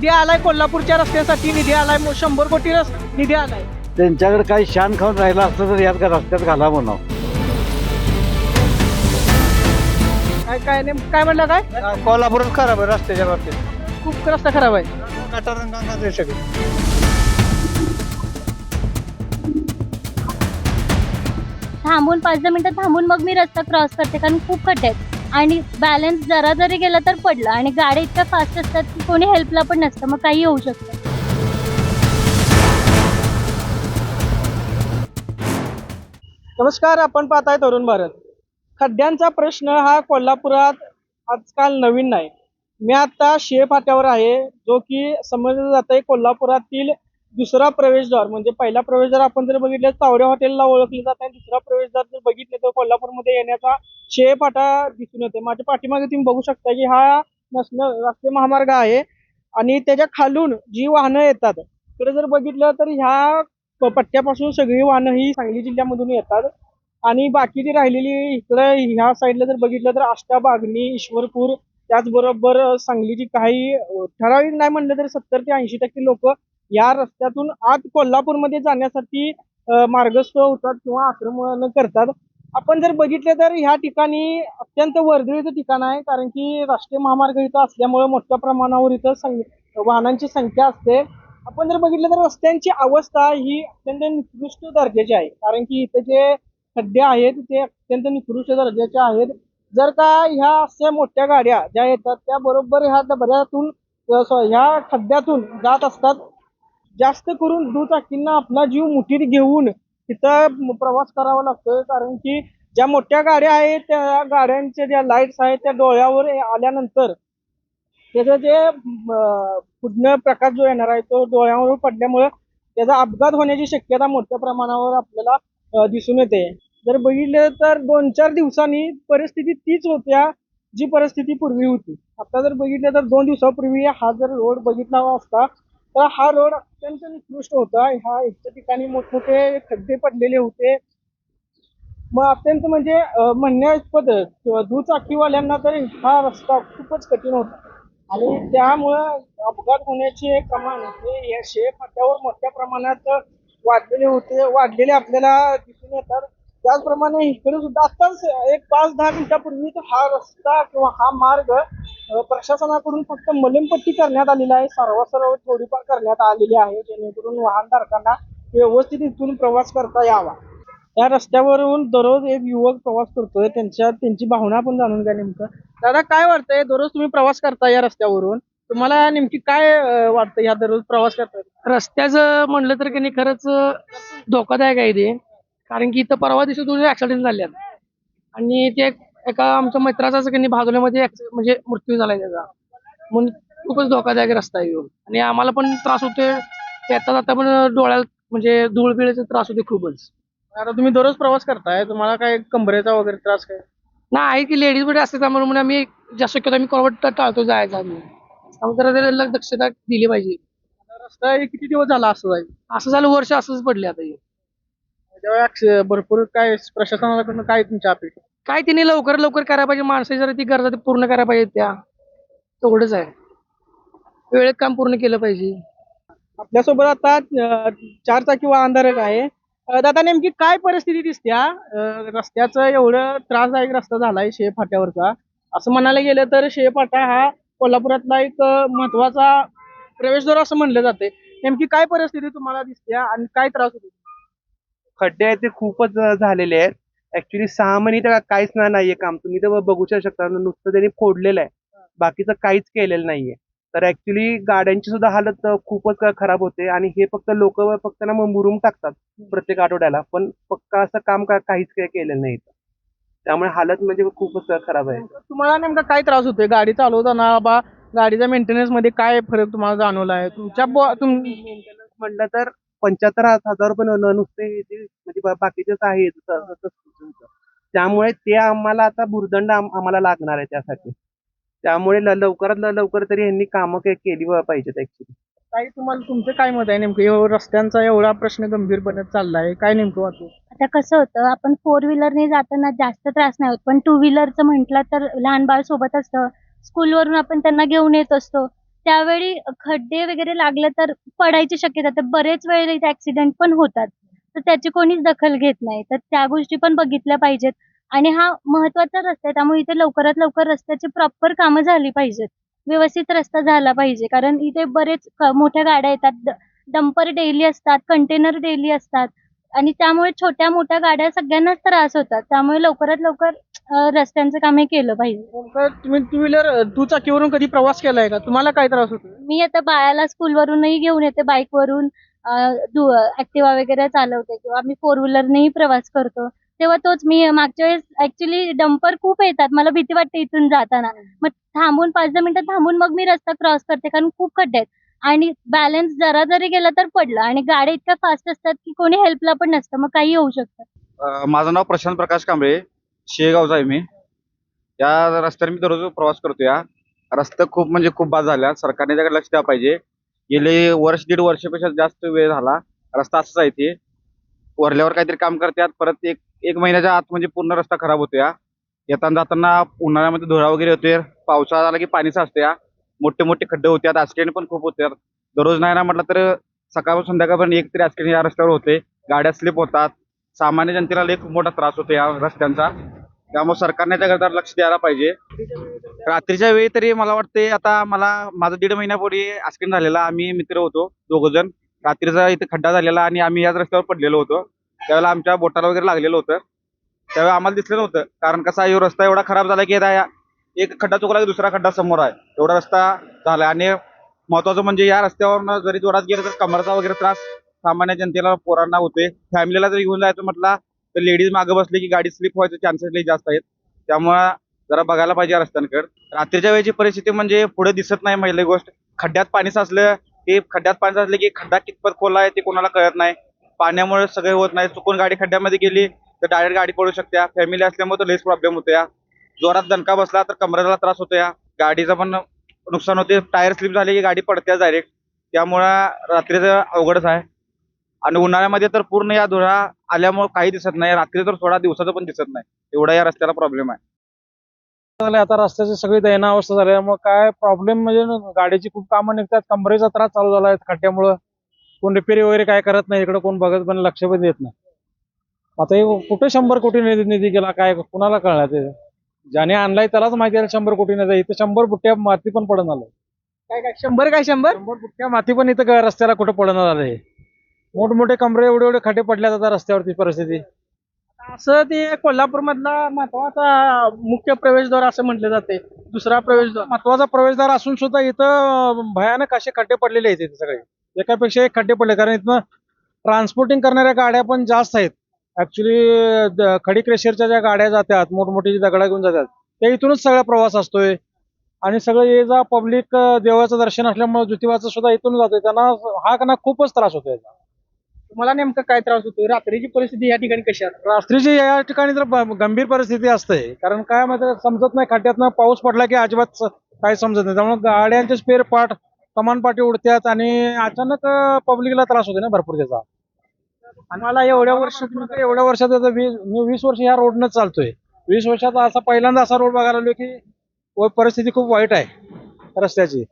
निधी आलाय कोल्हापूरच्या रस्त्यासाठी, निधी आलाय 100 कोटी निधी आलाय. त्यांच्याकडे काही शान खाऊन राहिला असतं तर यात रस्त्यात घाला म्हणावं. काय काय नेमकं काय म्हणलं? काय कोल्हापूरात खराब आहे रस्त्याच्या बाबतीत. खूप रस्ता खराब आहे. गटार गंगा सगळे. थांबून 5-10 मिनिटं थांबून मग मी रस्ता क्रॉस करते, कारण खूप खड्डे आहेत आणि बॅलन्स जरा जरी गेला तर पडलं आणि गाड्या इतक्या फास्ट असतात की कोणी हेल्पला पण नसतं, मग काही होऊ शकतं. नमस्कार, आपण पाहताय तरुण भारत. खड्ड्यांचा प्रश्न हा कोल्हापुरात आजकाल नवीन नाही. मी आता शे फाट्यावर आहे, जो की समजलं जात आहे कोल्हापुरातील दुसरा प्रवेशद्वार. म्हणजे पहिला प्रवेशद्वार आपण जर बघितलं तावरे हॉटेलला ओळखलं जात आहे, दुसरा प्रवेशद्वार जर बघितलं तर कोल्हापूरमध्ये येण्याचा शे फाटा दिसून येते. माझ्या पाठीमागे तुम्ही बघू शकता की हा नॅशनल राष्ट्रीय महामार्ग आहे आणि त्याच्या खालून जी वाहनं येतात तिकडे जर बघितलं तर ह्या पट्ट्यापासून सगळी वाहनं ही सांगली जिल्ह्यामधून येतात आणि बाकीची राहिलेली इकडे ह्या साईडला जर बघितलं तर आष्टा, बागणी, ईश्वरपूर, त्याचबरोबर सांगलीची काही ठराविक नाही म्हणलं तर 70 ते 80% लोक या रस्त्यातून आत कोल्हापूरमध्ये जाण्यासाठी मार्गस्थ होतात किंवा आक्रमण करतात. आपण जर बघितले तर ह्या ठिकाणी अत्यंत वर्दळीचं ठिकाण आहे, कारण की राष्ट्रीय महामार्ग इथं असल्यामुळे मोठ्या प्रमाणावर इथं वाहनांची संख्या असते. आपण जर बघितलं तर रस्त्यांची अवस्था ही अत्यंत निकृष्ट दर्जाची आहे, कारण की इथे जे खड्डे आहेत ते अत्यंत निकृष्ट दर्जाचे आहेत. जर का ह्या अशा मोठ्या गाड्या ज्या येतात त्या बरोबर ह्या डबऱ्यातून ह्या खड्ड्यातून जात असतात. जास्त करून दुचाकींना आपला जीव मुठीत घेऊन तिथं प्रवास करावा लागतोय, कारण की ज्या मोठ्या गाड्या आहेत त्या गाड्यांच्या ज्या लाईट्स आहेत त्या डोळ्यावर आल्यानंतर त्याचं जे पुढनं प्रकाश जो येणार आहे तो डोळ्यावर पडल्यामुळे त्याचा अपघात होण्याची शक्यता मोठ्या प्रमाणावर आपल्याला दिसून येते. जर बघितलं तर 2-4 दिवसांनी परिस्थिती तीच होत्या जी परिस्थिती पूर्वी होती. आता जर बघितलं तर 2 दिवसापूर्वी हा जर रोड बघितला असता तर हा रोड अत्यंत निकृष्ट होता. ह्या इतक्या ठिकाणी मोठमोठे खड्डे पडलेले होते. मग अत्यंत म्हणजे म्हणण्यास्पद दुचाकीवाल्यांना तर हा रस्ता खूपच कठीण होता आणि त्यामुळं अपघात होण्याचे प्रमाण हे या शे फाट्यावर मोठ्या प्रमाणात वाढलेले आपल्याला दिसून येतात. त्याचप्रमाणे इकडे सुद्धा आताच एक 5-10 मिनिटापूर्वी हा रस्ता किंवा हा मार्ग प्रशासनाकडून फक्त मलमपट्टी करण्यात आलेला आहे, सर्व थोडीफार करण्यात आलेली आहे, जेणेकरून वाहनधारकांना व्यवस्थित इथून प्रवास करता यावा. या रस्त्यावरून दररोज एक युवक प्रवास करतोय, त्यांची भावना आपण जाणून घ्या. नेमकं दादा काय वाटतंय, दररोज तुम्ही प्रवास करता या रस्त्यावरून, तुम्हाला नेमकी काय वाटतं या दररोज प्रवास करताय? रस्त्याचं म्हणलं तर की नाही खरंच धोकादायक आहे ते, कारण की इथं परवा दिवशी 2 ऍक्सिडेंट झाल्यात आणि ते एका आमच्या मित्राचाच की नाही भाजवल्यामध्ये म्हणजे मृत्यू झालाय त्याचा. म्हणून खूपच धोकादायक रस्ता आहे ह्यो आणि आम्हाला पण त्रास होतोय. येता जाता पण डोळ्याला म्हणजे धूळ बिळेचा त्रास होते खूपच. आता तुम्ही दररोज प्रवास करताय, तुम्हाला काय कमरेचा वगैरे त्रास काय? नाही आहे की लेडीज मध्ये असते त्यामुळे म्हणून आम्ही जास्त शक्यतो आम्ही कोर्ट टाळतो जायचा आम्ही. त्यामुळे जरा त्याला दक्षता दिली पाहिजे. रस्ता हे किती दिवस झाला असं जाईल? असं झालं वर्ष असंच पडले आता हे. त्यावेळी भरपूर काय प्रशासनाकडून काय तुमच्या अपेक्षा? काय तिने लवकर करायला पाहिजे, माणसं जरा ती गरजा ते पूर्ण करायला पाहिजे त्या, तेवढंच आहे. वेळेत काम पूर्ण केलं पाहिजे. आपल्यासोबत आता 4 चाकी वाहनधारक आहे. दादा नेमकी काय परिस्थिती दिसते रस्त्याचं? एवढं त्रासदायक रस्ता झालाय शे फाट्यावरचा. असं म्हणायला गेलं तर शे फाटा हा कोल्हापुरातला एक महत्वाचा प्रवेशद्वार असं म्हणलं जाते. नेमकी काय परिस्थिती तुम्हाला दिसते आणि काय त्रास होतो? खड्डे आहेत ते खूपच झालेले आहेत. ऍक्च्युली 6 महिने तर काहीच नाहीये काम. तुम्ही तर बघू शकता नुसतं त्यांनी फोडलेलं आहे, बाकीचं काहीच केलेलं नाहीये. तर ऍक्च्युली गाड्यांची सुद्धा हालत खूपच खराब होते आणि हे फक्त लोक फक्त ना मुरुम टाकतात प्रत्येक आठवड्याला, पण पक्का असं काम काहीच केलेलं नाही. त्यामुळे हालत म्हणजे खूपच खराब आहे. तुम्हाला नेमका काय त्रास होतोय गाडी चालवताना? गाडीच्या मेंटेनन्स मध्ये काय फरक तुम्हाला जाणवला आहे तुमच्या? मेंटेनन्स म्हणलं तर 75,000 रुपये नुसते म्हणजे बाकीचेच आहे. त्यामुळे ते आम्हाला आता भुर्दंड आम्हाला लागणार आहे त्यासाठी. त्यामुळे लवकरात लवकर तरी यांनी कामं केली पाहिजेत ऍक्च्युली. काही तुम्हाला तुमचं काय मत आहे नेमकं? रस्त्यांचा एवढा प्रश्न गंभीर बनत चाललाय, काय नेमकं वाटतं? आता कसं होतं, आपण 4 व्हीलरने जाताना जास्त त्रास नाही होत, पण 2 व्हीलरचं म्हटलं तर लहान बाळ सोबत असतं, स्कूलवरून आपण त्यांना घेऊन येत असतो, त्यावेळी खड्डे वगैरे लागले तर पडायची शक्यता, तर बरेच वेळेला इथे ऍक्सिडेंट पण होतात. तर त्याची कोणीच दखल घेत नाही. तर त्या गोष्टी पण बघितल्या पाहिजेत. आणि हा महत्वाचा रस्ता आहे, त्यामुळे इथे लवकरात लवकर रस्त्याची प्रॉपर कामं झाली पाहिजेत. व्यवस्थित रस्ता झाला पाहिजे. कारण इथे बरेच मोठ्या गाड्या येतात, डंपर डेली असतात, कंटेनर डेली असतात आणि त्यामुळे छोट्या-मोठ्या गाड्या सगळ्यांनाच त्रास होतात. त्यामुळे लवकरात लवकर रस्त्यांचं काम हे केलं पाहिजे. नेमकं तुम्ही टू व्हीलर दुचाकीवरून कधी प्रवास केलाय का? तुम्हाला काय त्रास होतो? मी आता बाळाला स्कूलवरूनही घेऊन येते बाईकवरून, ॲक्टिवा वगैरे चालवते किंवा मी फोर व्हीलरनेही प्रवास करतो. तेव्हा तोच मी मागच्या वेळेस ॲक्चुअली डंपर खूप येतात. मला भीती वाटते इथून जाताना. मग थांबून 5-10 मिनिटं थांबून मग मी रस्ता क्रॉस करते, कारण खूप खड्डे आहेत आणि बॅलन्स जरा जरी गेला तर पडलं आणि गाड्या इतक्या फास्ट असतात की कोणी हेल्पला पण नसतं. मग काहीही होऊ शकतं. माझं नाव प्रशांत प्रकाश कांबळे, शेगावचा आहे मी. या रस्त्यावर मी दररोज प्रवास करतो. या रस्ता खूप म्हणजे खूप बाद झाला. सरकारने त्याकडे लक्ष द्यायला पाहिजे. गेले वर्ष दीड वर्षापेक्षा जास्त वेळ झाला रस्ता असाच आहे. ते वरल्यावर काहीतरी काम करतात, परत एक महिन्याच्या आत म्हणजे पूर्ण रस्ता खराब होतो. या येताना जाताना उन्हाळ्यामध्ये धुळा वगैरे होते, पावसाळा झाला की पाणी साचते. या मोठे मोठे खड्डे होतात, ऍक्सिडेंट पण खूप होतात. दररोज नाही ना म्हटलं तर सकाळपासून संध्याकाळपर्यंत एक तरी ऍक्सिडेंट या रस्त्यावर होते. गाड्या स्लिप होतात. सामान्य जनतेला लई खूप मोठा त्रास होतो या रस्त्यांचा. त्यामुळे सरकारने त्याकडे लक्ष द्यायला पाहिजे. रात्रीच्या वेळी तरी मला वाटते, आता माझा 1.5 महिन्यापूर्वी ऍक्सिडेंट झालेला. आम्ही मित्र होतो 2 जण. रात्रीचा इथे खड्डा झालेला आणि आम्ही याच रस्त्यावर पडलेलो होतो. त्यावेळेला आमच्या बोटाला वगैरे लागलेलं होतं. त्यावेळी आम्हाला दिसलं नव्हतं, कारण कसा आहे, रस्ता एवढा खराब झाला की आता एक खड्डा चुकला की दुसरा खड्डा समोर आहे, एवढा रस्ता झाला. आणि महत्वाचं म्हणजे या रस्त्यावर जरी जोरात गेलं तर कमरचा वगैरे त्रास सामान्य जनतेला, पोरांना होते. फॅमिलीला जरी घेऊन जायचं म्हटलं तर लेडीज मागे बसली की गाडी स्लिप व्हायचे चान्सेस लई जास्त आहेत. त्यामुळे जरा बघायला पाहिजे या रस्त्यांकडे. रात्रीच्या वेळेची परिस्थिती म्हणजे पुढे दिसत नाही. पहिली गोष्ट, खड्ड्यात पाणी साचलं की खड्डा कितपत खोल आहे ते कोणाला कळत नाही. पाण्यामुळे सगळे होत नाही. चुकून गाडी खड्ड्यामध्ये गेली तर डायरेक्ट गाडी पडू शकते. फॅमिली असल्यामुळे तर लईच प्रॉब्लेम होतो. या जोरात दणका बसला तर कमरेला त्रास होतो. या गाडीचं पण नुकसान होते. टायर स्लिप झाले की गाडी पडते डायरेक्ट. त्यामुळं रात्रीचं अवघडच आहे. आणि उन्हाळ्यामध्ये तर पूर्ण या धुळा आल्यामुळे काही दिसत नाही. रात्री तर थोडा दिवसाचं पण दिसत नाही, एवढा या रस्त्याला प्रॉब्लेम आहे. आता रस्त्याची सगळी दयनावस्था झाल्यामुळे काय प्रॉब्लेम म्हणजे गाडीची खूप कामं निघतात. कमरेचा त्रास चालू झाला आहे खड्ड्यामुळं. कोण रिपेअरी वगैरे काय करत नाही, इकडे कोण बघत पण लक्ष पण देत नाही. आता हे कुठे 100 कोटी निधी गेला काय कुणाला कळणार? ते ज्याने आणलाय त्यालाच माहिती आहे 100 कोटी निधी. इथे 100 बुट्ट्या माती पण पडून आलं. काय 100 100 बुट्ट्या माती पण इथं रस्त्याला कुठं पडून आलंय. मोठमोठे कमरे एवढे खड्डे पडल्यात आता रस्त्यावरती परिस्थिती. असं ते कोल्हापूर मधला महत्वाचा मुख्य प्रवेशद्वार असं म्हटलं जाते. दुसरा प्रवेशद्वार महत्वाचा प्रवेशद्वार असून सुद्धा इथं भयानक असे खड्डे पडलेले आहेत. इथे सगळे एकापेक्षा एक खड्डे पडले, कारण इथनं ट्रान्सपोर्टिंग करणाऱ्या गाड्या पण जास्त आहेत. ऍक्च्युली खडी क्रेशरच्या ज्या गाड्या जातात, मोठमोठी दगडा घेऊन जातात, त्या इथूनच सगळा प्रवास असतोय. आणि सगळं ये जा पब्लिक देवाचं दर्शन असल्यामुळे ज्योतिबाचं सुद्धा इथून जातोय. त्यांना हा खूपच त्रास होतोय. तुम्हाला नेमकं काय त्रास होतोय? रात्रीची परिस्थिती या ठिकाणी कशी आहे? रात्रीची या ठिकाणी तर गंभीर परिस्थिती असते, कारण काय माहिती समजत नाही. खड्ड्यातनं पाऊस पडला की अजिबात काय समजत नाही. त्यामुळे गाड्यांचे स्पेअर पार्ट, कमान पाठी उडतात आणि अचानक पब्लिकला त्रास होतो ना भरपूर त्याचा. आणि मला एवढ्या वर्षात मी 20 वर्ष ह्या रोडनं चालतोय. 20 वर्षात असा पहिल्यांदा असा रोड बघायला आलो की परिस्थिती खूप वाईट आहे रस्त्याची.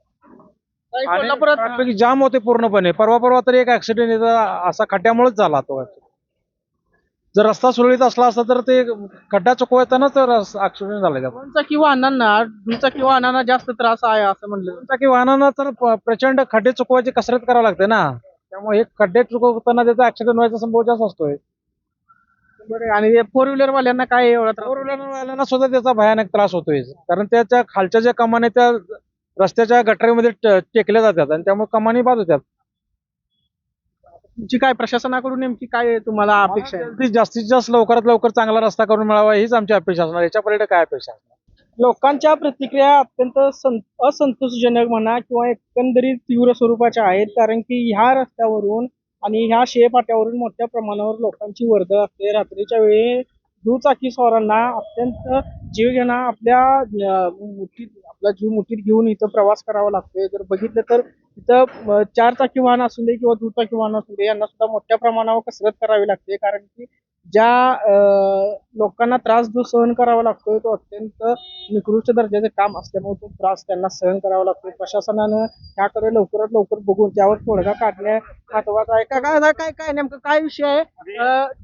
कोल्हापुरात ट्रॅफिक जाम होते पूर्णपणे. परवा तरी एक ऍक्सिडेंट असा खड्ड्यामुळेच झाला. तो जर रस्ता सुरळीत असला असता तर ते खड्डा चुकवताना तर ऍक्सिडेंट झाला. दुचाकी वाहनांना जास्त त्रास आहे असं म्हणलं. दुचाकी वाहनांना तर प्रचंड खड्डे चुकवायची कसरत करावी लागते ना. त्यामुळे हे खड्डे चुकवताना त्याचा ऍक्सिडेंट व्हायचा संभव जास्त असतोय. बरं, आणि फोर व्हीलर वाल्यांना काय एवढा त्रास? फोर व्हीलर वाल्यांना सुद्धा त्याचा भयानक त्रास होतोय, कारण त्याच्या खालच्या ज्या कमानी त्या रस्त्याच्या गटारीमध्ये टेकल्या जातात आणि त्यामुळे कमानी बाद होतात. तुमची काय प्रशासनाकडून नेमकी काय तुम्हाला अपेक्षा आहे? जास्तीत जास्त लवकरात लवकर चांगला रस्ता करून मिळावा हीच आमची अपेक्षा असणार. याच्या पलीकडे काय अपेक्षा असणार? लोकांच्या प्रतिक्रिया अत्यंत असंतोषजनक म्हणा किंवा एकंदरीत तीव्र स्वरूपाच्या आहेत, कारण की ह्या रस्त्यावरून आणि ह्या शेपाट्यावरून मोठ्या प्रमाणावर लोकांची वर्दळ असते. रात्रीच्या वेळी दुचाकी स्वारांना अत्यंत जीव घेणं आपला जीव मुठीत घेऊन इथं प्रवास करावा लागतोय. जर बघितलं तर इथं 4 चाकी वाहन असू दे किंवा दुचाकी वाहन असू दे, यांना सुद्धा मोठ्या प्रमाणावर कसरत करावी लागते, कारण की ज्या लोकांना त्रास जो सहन करावा लागतोय तो अत्यंत निकृष्ट दर्जाचे काम असल्यामुळे तो त्रास त्यांना सहन करावा लागतो. प्रशासनानं त्याकडे लवकरात लवकर बघून त्यावर तोडगा काढणे महत्वाचं आहे. काय काय काय नेमकं काय विषय आहे?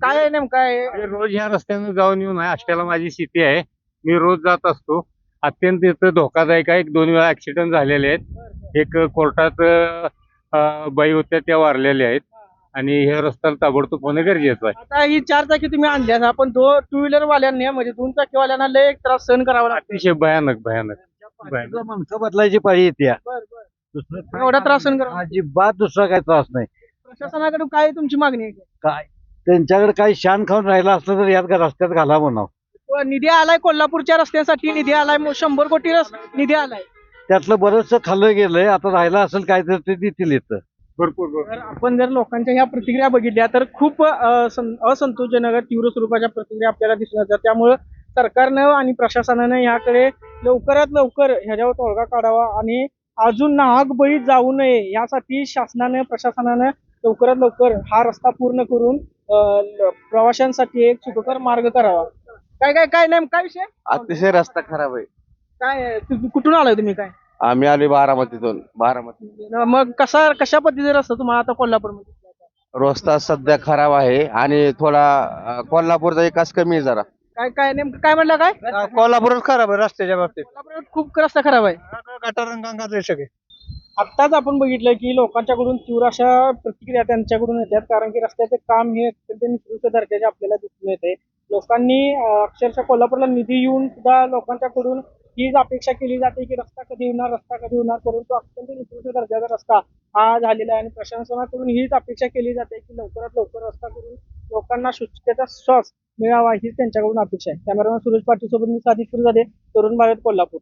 काय आहे नेमकं आहे? मी रोज ह्या रस्त्याने जाऊन येऊन आहे. आष्ट्याला माझी शेती आहे. मी रोज जात असतो. अत्यंत इथं धोकादायक आहे. 1-2 वेळा ऍक्सिडेंट झालेले आहेत. एक कोर्टात बाई होत्या त्या वारलेल्या आहेत आणि हे रस्ता ताबडतोब होणे गरजेचं आहे. आता ही 4 चाकी तुम्ही आणल्या आपण टू व्हीलर वाल्यांनी म्हणजे 2 चाकी वाल्यांना लय एक त्रास सहन करावा लागतो. अतिशय भयानक भयानक. माणसं बदलायची पाळी येते. एवढा त्रास सहन करावा. अजिबात दुसरा काही त्रास नाही. प्रशासनाकडे काय तुमची मागणी आहे? काय त्यांच्याकडे काही शान खाऊन राहिला असलं तर यात रस्त्यात घाला म्हणावं. निधी आलाय कोल्हापूरच्या रस्त्यांसाठी, निधी आलाय 100 कोटी निधी आलाय. त्यातलं बरंचसं खाल्लं गेलंय. आता राहिलं असेल काय तर ते देतील इथं. भरपूर तर आपण जर लोकांच्या ह्या प्रतिक्रिया बघितल्या तर खूप असंतोषजनक तीव्र स्वरूपाच्या प्रतिक्रिया आपल्याला दिसून येतात. त्यामुळं सरकारनं आणि प्रशासनानं याकडे लवकरात लवकर ह्याच्यावर तोडगा काढावा आणि अजून नाहक बळी जाऊ नये यासाठी शासनानं प्रशासनानं लवकरात लवकर हा रस्ता पूर्ण करून प्रवाशांसाठी एक सुखकर मार्ग करावा. काय काय काय नेम काय विषय? अतिशय रस्ता खराब आहे. काय कुठून आलाय तुम्ही? काय आम्ही आलोय बारामतीतून. मग कशा पद्धतीचा रस्ता तुम्हाला आता कोल्हापूरमध्ये? रस्ता सध्या खराब आहे आणि थोडा कोल्हापूरचा विकास कमी आहे जरा. काय काय नेमकं काय म्हणलं? काय कोल्हापूरच खराब आहे रस्त्याच्या बाबतीत. कोल्हापुरात खूप रस्ता खराब आहे. गटार सगळे. आत्ताच आपण बघितलं की लोकांच्याकडून तीव्र अशा प्रतिक्रिया त्यांच्याकडून येतात कारण की रस्त्याचे काम हे अत्यंत निकृष्ट दर्जाचे आपल्याला दिसून येते. लोकांनी अक्षरशः कोल्हापूरला निधी येऊन सुद्धा लोकांच्याकडून हीच अपेक्षा केली जाते की रस्ता कधी होणार, परंतु अत्यंत निकृष्ट दर्जाचा रस्ता हा झालेला आहे आणि प्रशासनाकडून हीच अपेक्षा केली जाते की लवकरात लवकर रस्ता करून लोकांना सुरक्षिततेचा श्वास मिळावा हीच त्यांच्याकडून अपेक्षा आहे. कॅमेरामॅन सुरेश पाटील सोबत मी सादिक फुलझाले, तरुण भारत, कोल्हापूर.